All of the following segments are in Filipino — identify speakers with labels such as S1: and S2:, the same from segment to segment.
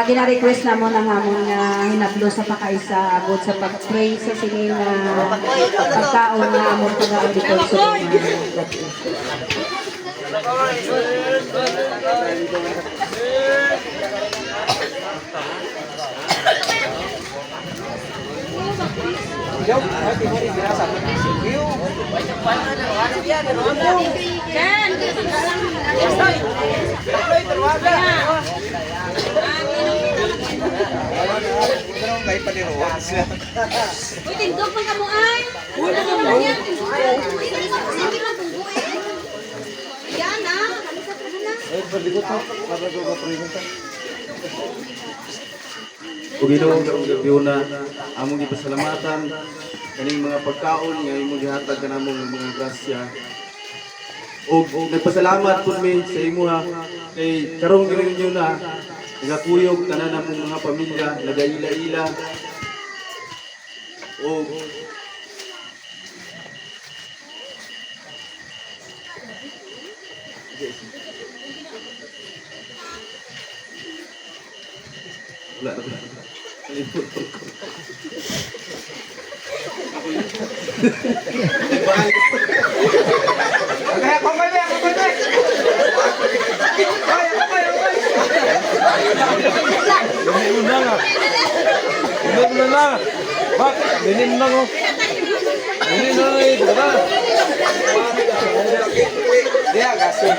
S1: Gina-request na mo ng amon nga hinablo sa pakaisa abot sa pag-pray sa sinin na pagkaon na amon pag-aabitol sa mga gabi.
S2: Kay paniruan siya.
S3: Uy, tindog man ka mo ay. Uy, naman yan. Uy, yan ah. Halisap ka na.
S4: Kung ginoo na among gipasalamatan kaning mga pagkaon nga imong gihatag kanamong mga grasya. Og nagpasalamat pud mi sa imo ha kay karong ninyo na nagakuyog tanan namong mga pamilya, nagaila-ila. Og wala na. Kalipot ko.
S2: Kaya kumpay ba?
S5: Bener na. Bak, benin na ko. Benin na ito na.
S2: Dia gasol.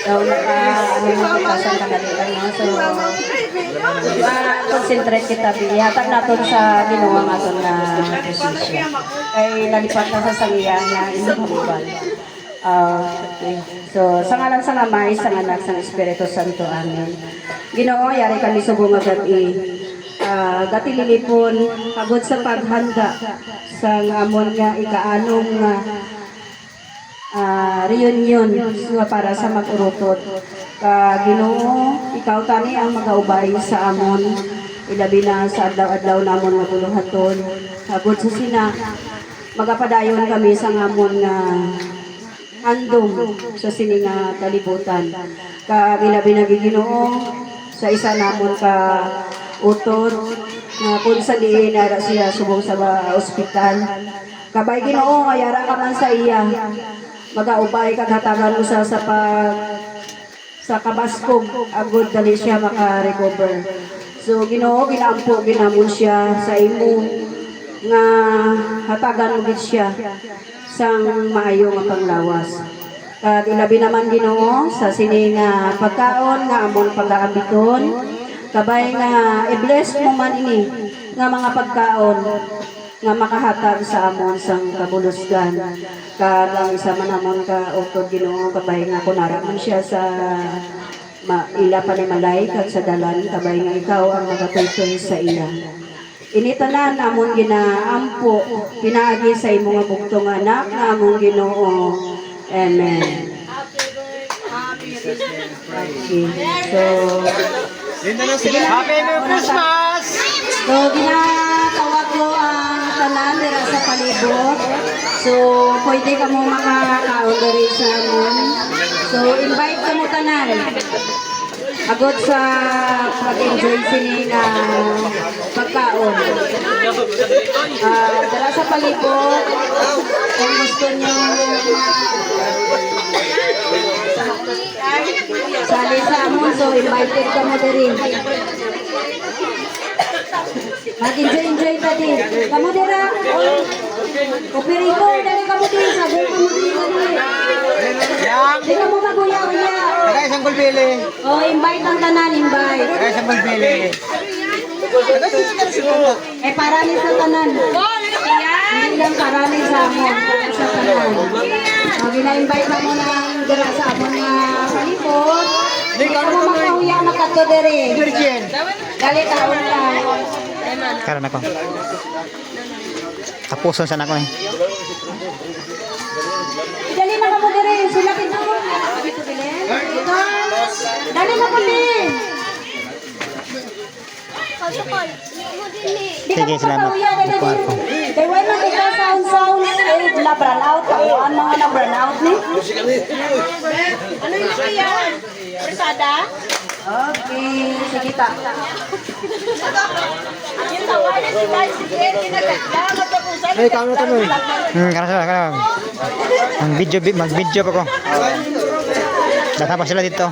S1: Daw nakapagpasan ka kanila, no? So, concentrate kita, ihatag natin sa ginawa natin na posisyon. Kay nalipat na sa sangiyan na inububan. Okay. So, sa ngalan sa Amay, sa Anak, sa Espiritu Santo, Amen. Ginoo, yari kami subong nga gabi. Gatililipon, pagod sa paghanda sa amon nga ikaanong reunion nga para sa mag-urutot. Ginoo, ikaw tani ang magaubay sa amon, ilabi na sa adlaw-adlaw namon nga buluhaton. Pagod sa sina, magapadayon kami sa amon nga andong sa sininga kalibutan. Ilabi na Ginoo sa isa namon ka utot na kung sa diin ara siya subong sa ospital. Kabay Ginoo, ayara ka man sa iya. Magaubay kaghatagan mo sa sa kabaskog agud dali siya maka-recover. So Ginoo, ginampo ginamon siya sa imo nga hatagan mo gid siya sang maayo nga panglawas. Kag ilabi naman Ginoo sa sini nga pagkaon nga among pag-aabiton. Kabay nga i-bless mo man ini nga mga pagkaon nga makahatag sa amon sang kabulusgan. Kag ang isa man amon ka utod Ginoo, kabay nga kunara man siya sa ila pa ni malay kag sa dalan, kabay nga ikaw ang magatutoy sa iya. Initanan amon ginaampo pinaagi sa imong bugtong anak nga amon Ginoo. Amen. Okay. So
S2: Happy Merry Christmas!
S1: So, ginatawag ko ang tanan dira sa palibot. So, pwede ka mo makakaon diri sa amon. So, invite ka mo tanan. Agod sa pag-enjoy sini nga pagkaon. Dira sa palibot, kung gusto nyo sali sa amon, so invited ka mo diri. Mag-enjoy tadi. Kamu dira. Operator, dali kamu diri. Sabi kamu diri. Di ka mo maguya-uya.
S2: Kaya isang gulbili.
S1: Oh, invite ang tanan, invite.
S2: Kaya isang gulbili.
S1: Para ni sa tanan. Hindi lang para ni sa amon, para sa tanan. Gina-invite na mo na dira sa amon nga palibot. Di ka mo maguya makato diri. Dali taon lang.
S6: Karon ako. Tapuson sana ko eh.
S1: Dali na mo diri, sila mo. Dali na mo diri.
S6: Sige, salamat. Ikuha ko.
S1: Kay wala man ikaw sound eh na brown out ako mga na brown out ni.
S3: Ano yung kaya? Persada?
S1: Okay, sige ta.
S3: Yung tawanan si guys, sige, kinaganda, magkapusan.
S2: Hey, kamo to mo.
S6: Kana. Mag-video pa ko. Datang pa sila dito.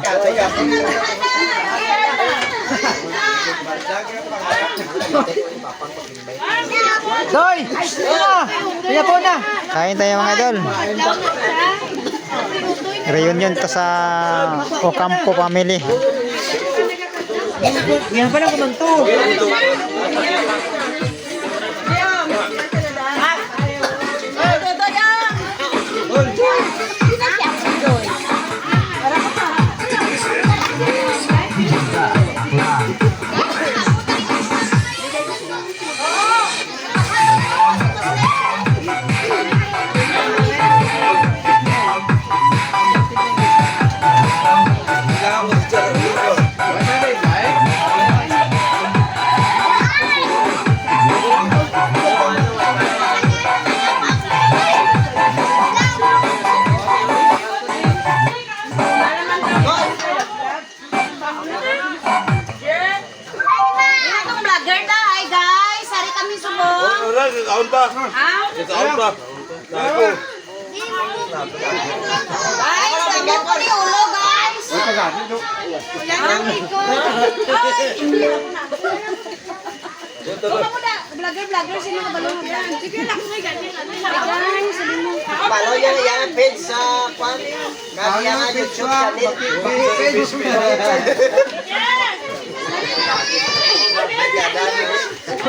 S2: Doy! Tingnan po na!
S6: Kain tayo mga idol. Reunion to sa Ocampo family.
S2: Yan pala kumanto.
S3: Itong vlogger na, ay guys, sari kami subong.
S5: Kaon pa.
S3: Ah,
S5: Kaon pa.
S3: guys, kami ko ni ulo, guys. Yan ang iko. Ay, hindi ako na. Ako na, vlogger, sino ka balong yan? Sige lang, may ganyan. Guys, sabi mo.
S2: Follow yan ang page sa kwan. Kaya nga YouTube channel.
S3: Yeah!